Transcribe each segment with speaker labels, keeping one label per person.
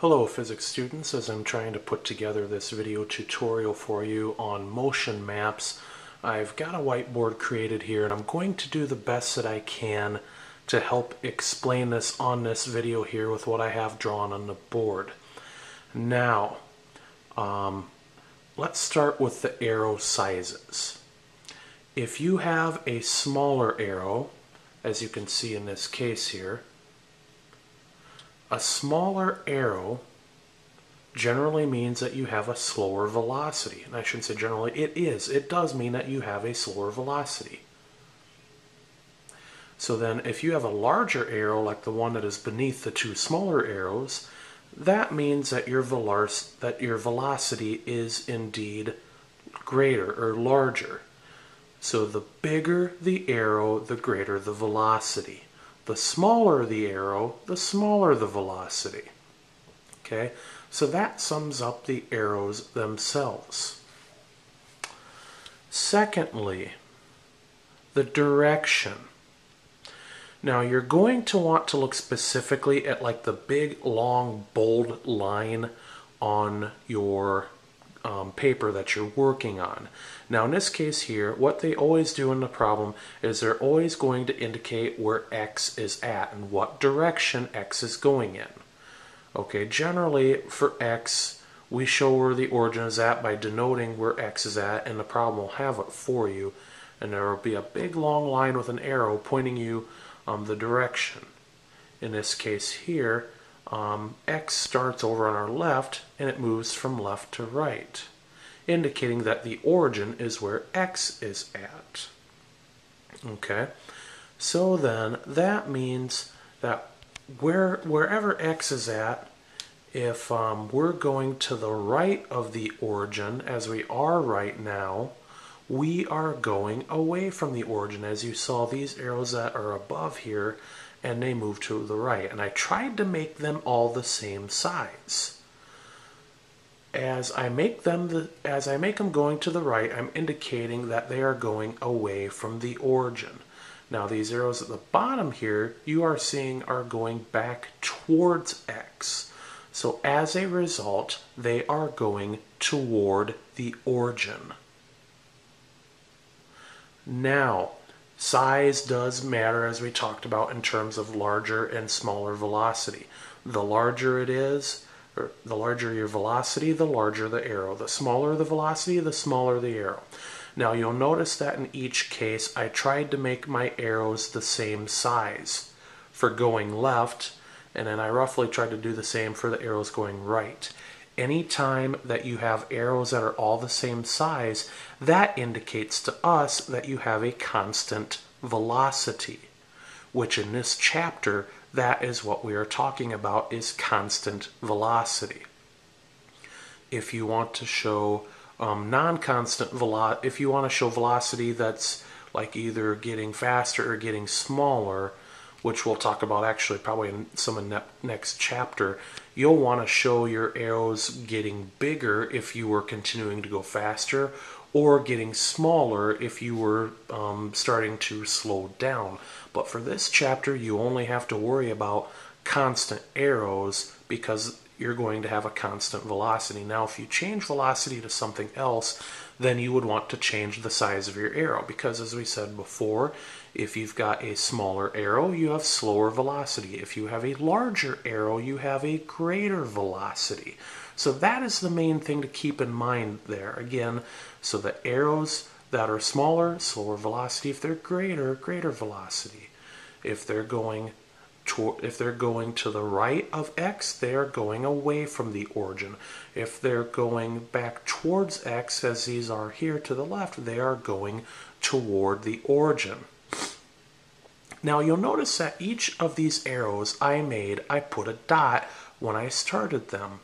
Speaker 1: Hello physics students, as I'm trying to put together this video tutorial for you on motion maps, I've got a whiteboard created here and I'm going to do the best that I can to help explain this on this video here with what I have drawn on the board. Now, let's start with the arrow sizes. If you have a smaller arrow, as you can see in this case here, a smaller arrow generally means that you have a slower velocity. And I shouldn't say generally, it does mean that you have a slower velocity. So then if you have a larger arrow like the one that is beneath the two smaller arrows, that means that your velocity is indeed greater or larger. So the bigger the arrow, the greater the velocity. The smaller the arrow, the smaller the velocity. Okay, so that sums up the arrows themselves. Secondly, the direction. Now you're going to want to look specifically at like the big, long, bold line on your paper that you're working on. Now in this case here, what they always do in the problem is they're always going to indicate where X is at and what direction X is going in. Okay, generally for X, we show where the origin is at by denoting where X is at, and the problem will have it for you. And there will be a big long line with an arrow pointing you the direction. In this case here, X starts over on our left and it moves from left to right, indicating that the origin is where X is at. Okay, so then that means that wherever X is at, if we're going to the right of the origin, as we are right now, we are going away from the origin. As you saw, these arrows that are above here, and they move to the right. And I tried to make them all the same size. As I make them going to the right, I'm indicating that they are going away from the origin. Now these arrows at the bottom here, you are seeing are going back towards X. So as a result, they are going toward the origin. Now, size does matter, as we talked about, in terms of larger and smaller velocity. The larger it is, or the larger your velocity, the larger the arrow. The smaller the velocity, the smaller the arrow. Now you'll notice that in each case I tried to make my arrows the same size for going left, and then I roughly tried to do the same for the arrows going right. Anytime that you have arrows that are all the same size, that indicates to us that you have a constant velocity, which in this chapter, that is what we are talking about, is constant velocity. If you want to show non-constant velocity, if you want to show velocity that's like either getting faster or getting smaller, which we'll talk about actually probably in some of the next chapter, you'll want to show your arrows getting bigger if you were continuing to go faster, or getting smaller if you were starting to slow down. But for this chapter, you only have to worry about constant arrows because you're going to have a constant velocity. Now, if you change velocity to something else, then you would want to change the size of your arrow, because as we said before, if you've got a smaller arrow, you have slower velocity. If you have a larger arrow, you have a greater velocity. So that is the main thing to keep in mind there. Again, so the arrows that are smaller, slower velocity. If they're greater, greater velocity. If they're going to the right of X, they are going away from the origin. If they're going back towards X, as these are here to the left, they are going toward the origin. Now you'll notice that each of these arrows I put a dot when I started them.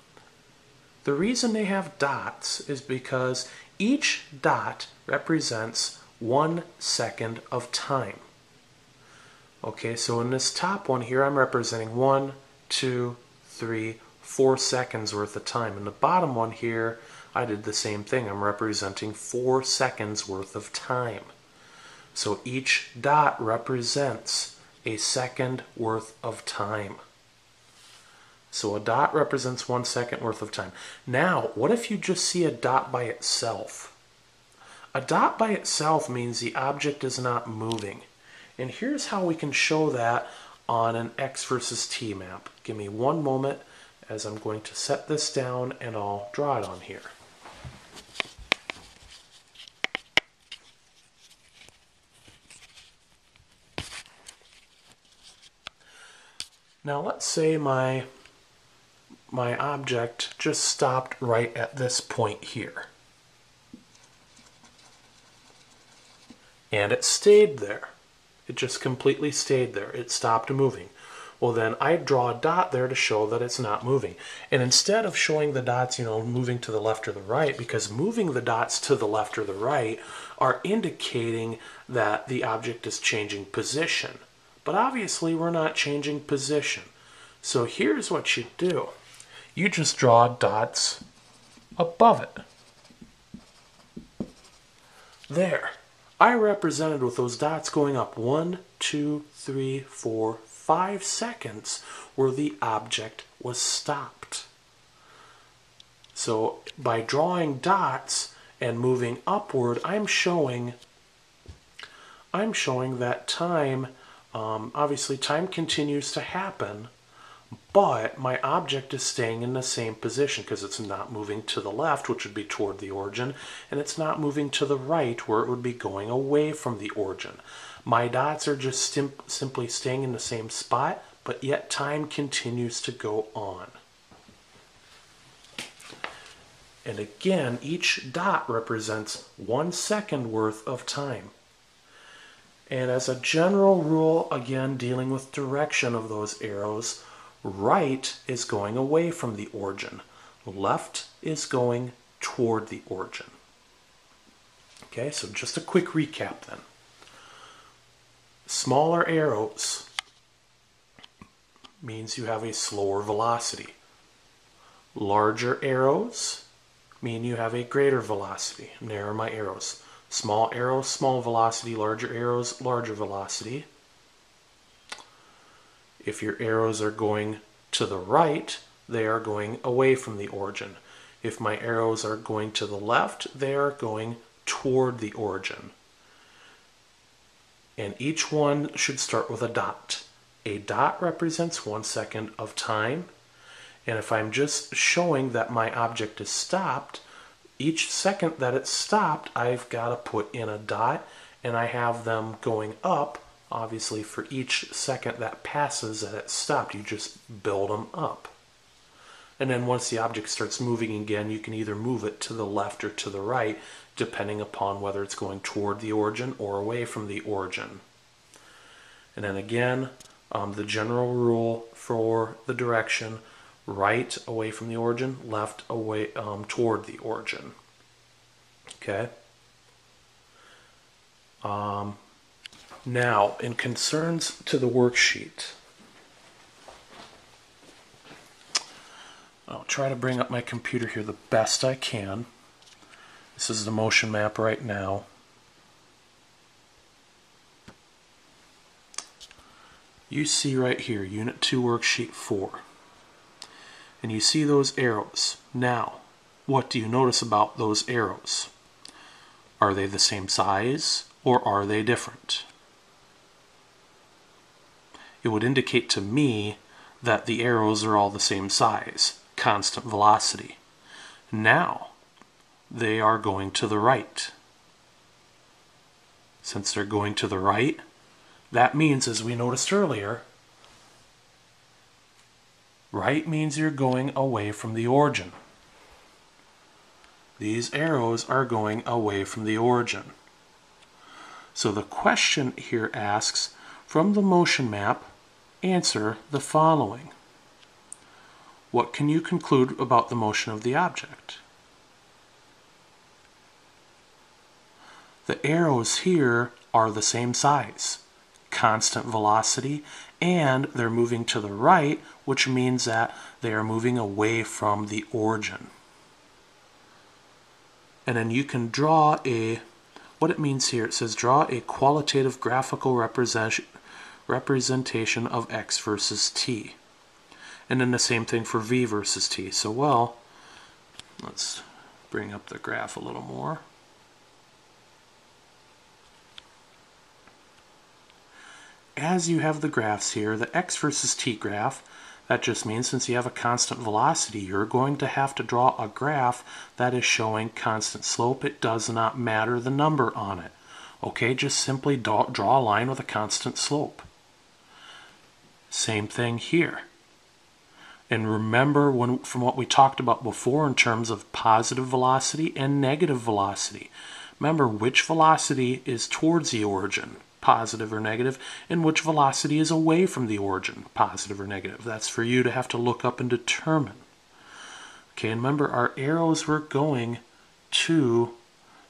Speaker 1: The reason they have dots is because each dot represents 1 second of time. Okay, so in this top one here, I'm representing 1, 2, 3, 4 seconds worth of time. In the bottom one here, I did the same thing. I'm representing 4 seconds worth of time. So each dot represents a second worth of time. So a dot represents 1 second worth of time. Now, what if you just see a dot by itself? A dot by itself means the object is not moving. And here's how we can show that on an X versus T map. Give me one moment as I'm going to set this down and I'll draw it on here. Now let's say my object just stopped right at this point here. And it stayed there. It just completely stayed there. It stopped moving. Well, then I draw a dot there to show that it's not moving. And instead of showing the dots, moving to the left or the right, because moving the dots to the left or the right are indicating that the object is changing position. But obviously we're not changing position. So here's what you do. You just draw dots above it. There. I represented with those dots going up 1, 2, 3, 4, 5 seconds where the object was stopped. So by drawing dots and moving upward, I'm showing that time, obviously time continues to happen, but my object is staying in the same position because it's not moving to the left, which would be toward the origin, and it's not moving to the right, where it would be going away from the origin. My dots are just simply staying in the same spot, but yet time continues to go on. And again, each dot represents 1 second worth of time. And as a general rule, again, dealing with direction of those arrows, right is going away from the origin. Left is going toward the origin. Okay, so just a quick recap then. Smaller arrows means you have a slower velocity. Larger arrows mean you have a greater velocity. Narrow my arrows. Small arrows, small velocity. Larger arrows, larger velocity. If your arrows are going to the right, they are going away from the origin. If my arrows are going to the left, they are going toward the origin. And each one should start with a dot. A dot represents 1 second of time. And if I'm just showing that my object is stopped, each second that it's stopped, I've got to put in a dot, and I have them going up. Obviously, for each second that passes that it's stopped, you just build them up. And then once the object starts moving again, you can either move it to the left or to the right, depending upon whether it's going toward the origin or away from the origin. And then again, the general rule for the direction: right away from the origin, left away toward the origin. Okay. Now, in concerns to the worksheet, I'll try to bring up my computer here the best I can. This is the motion map right now. You see right here, Unit 2 Worksheet 4. And you see those arrows. Now, what do you notice about those arrows? Are they the same size or are they different? It would indicate to me that the arrows are all the same size, constant velocity. Now, they are going to the right. Since they're going to the right, that means, as we noticed earlier, right means you're going away from the origin. These arrows are going away from the origin. So the question here asks, from the motion map, answer the following. What can you conclude about the motion of the object? The arrows here are the same size, constant velocity, and they're moving to the right, which means that they are moving away from the origin. And then you can draw what it means here, it says draw a qualitative graphical representation of X versus T. And then the same thing for v versus t. So, well, let's bring up the graph a little more. As you have the graphs here, the x versus t graph, that just means since you have a constant velocity, you're going to have to draw a graph that is showing constant slope. It does not matter the number on it. Okay, just simply draw a line with a constant slope. Same thing here. And remember from what we talked about before in terms of positive velocity and negative velocity. Remember which velocity is towards the origin, positive or negative, and which velocity is away from the origin, positive or negative. That's for you to have to look up and determine. Okay, and remember our arrows were going to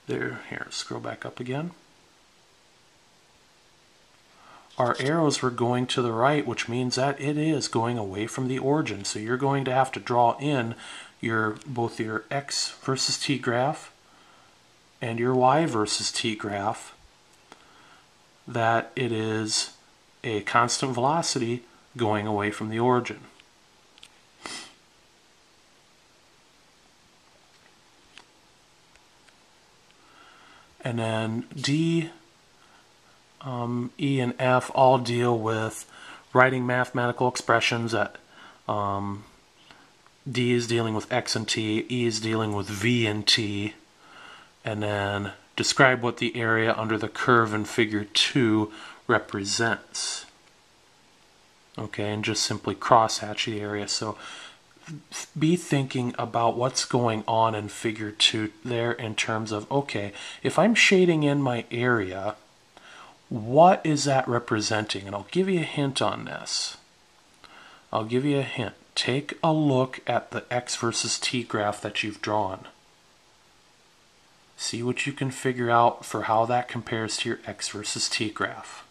Speaker 1: there. Here, scroll back up again. Our arrows were going to the right, which means that it is going away from the origin. So you're going to have to draw in both your x versus t graph and your y versus t graph that it is a constant velocity going away from the origin. And then D, E, and F all deal with writing mathematical expressions. That D is dealing with x and t, E is dealing with v and t, and then describe what the area under the curve in figure 2 represents. Okay, and just simply crosshatch the area. So be thinking about what's going on in figure 2 there in terms of, okay, if I'm shading in my area, what is that representing? And I'll give you a hint on this. I'll give you a hint. Take a look at the x versus t graph that you've drawn. See what you can figure out for how that compares to your x versus t graph.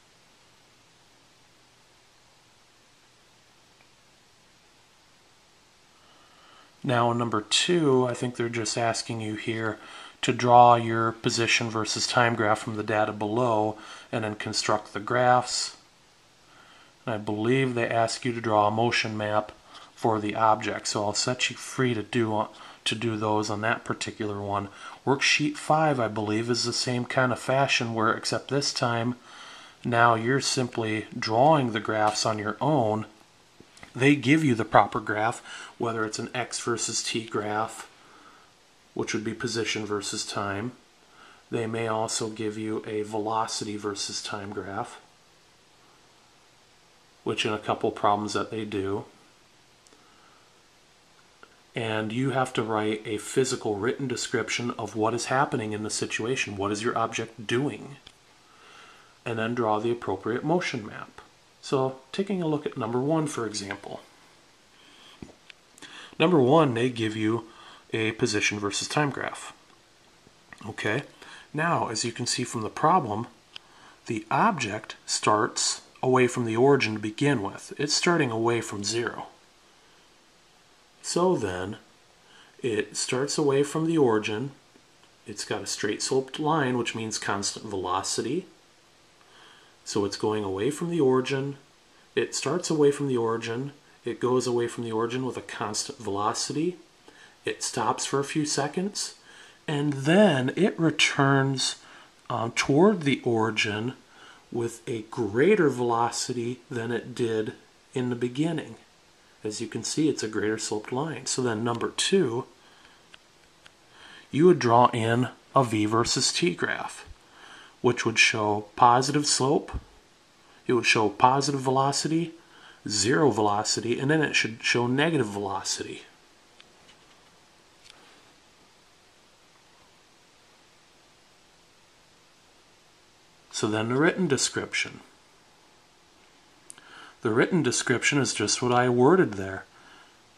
Speaker 1: Now in number 2, I think they're just asking you here to draw your position versus time graph from the data below and then construct the graphs. And I believe they ask you to draw a motion map for the object, so I'll set you free to do those on that particular one. Worksheet 5, I believe, is the same kind of fashion where, except this time, now you're simply drawing the graphs on your own. They give you the proper graph, whether it's an x versus t graph, which would be position versus time. They may also give you a velocity versus time graph, which in a couple problems that they do. And you have to write a physical written description of what is happening in the situation. What is your object doing? And then draw the appropriate motion map. So taking a look at number 1, for example. Number 1, they give you a position versus time graph. Okay, now as you can see from the problem, the object starts away from the origin to begin with. It's starting away from 0. So then it starts away from the origin. It's got a straight sloped line, which means constant velocity. So it's going away from the origin. It starts away from the origin. It goes away from the origin with a constant velocity. It stops for a few seconds, and then it returns toward the origin with a greater velocity than it did in the beginning. As you can see, it's a greater sloped line. So then number 2, you would draw in a v versus t graph, which would show positive slope, it would show positive velocity, 0 velocity, and then it should show negative velocity. So then the written description. The written description is just what I worded there.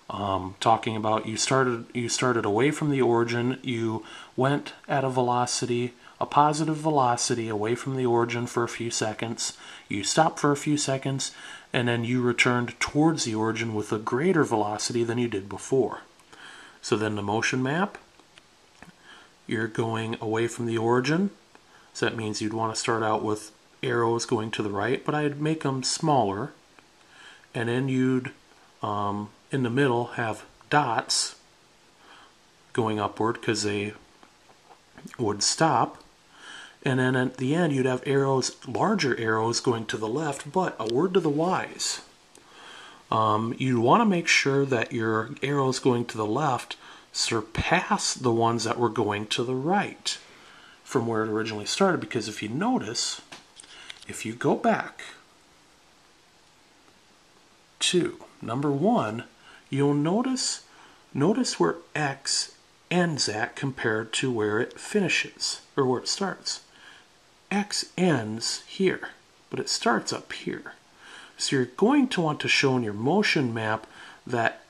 Speaker 1: Talking about you started away from the origin, you went at a velocity, a positive velocity away from the origin for a few seconds, you stopped for a few seconds, and then you returned towards the origin with a greater velocity than you did before. So then the motion map, you're going away from the origin, so that means you'd want to start out with arrows going to the right, but I'd make them smaller, and then you'd in the middle have dots going upward because they would stop. And then at the end you'd have arrows, larger arrows going to the left. But a word to the wise. You want to make sure that your arrows going to the left surpass the ones that were going to the right from where it originally started. Because if you notice, if you go back to number 1, you'll notice where X ends at compared to where it finishes, or where it starts. X ends here, but it starts up here. So you're going to want to show in your motion map that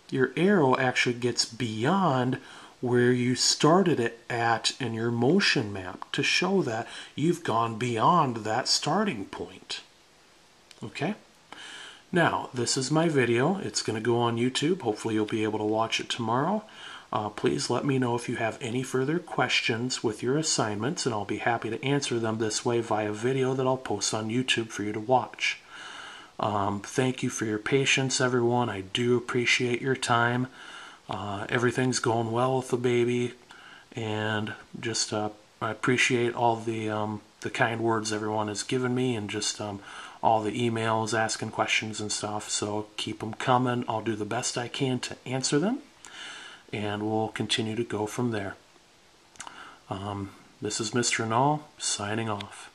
Speaker 1: your arrow actually gets beyond where you started it at in your motion map to show that you've gone beyond that starting point. Okay? Now, this is my video. It's going to go on YouTube. Hopefully you'll be able to watch it tomorrow. Please let me know if you have any further questions with your assignments, and I'll be happy to answer them this way via video that I'll post on YouTube for you to watch. Thank you for your patience, everyone. I do appreciate your time. Everything's going well with the baby, and just I appreciate all the kind words everyone has given me, and just all the emails asking questions and stuff. So keep them coming. I'll do the best I can to answer them, and we'll continue to go from there. This is Mr. Null signing off.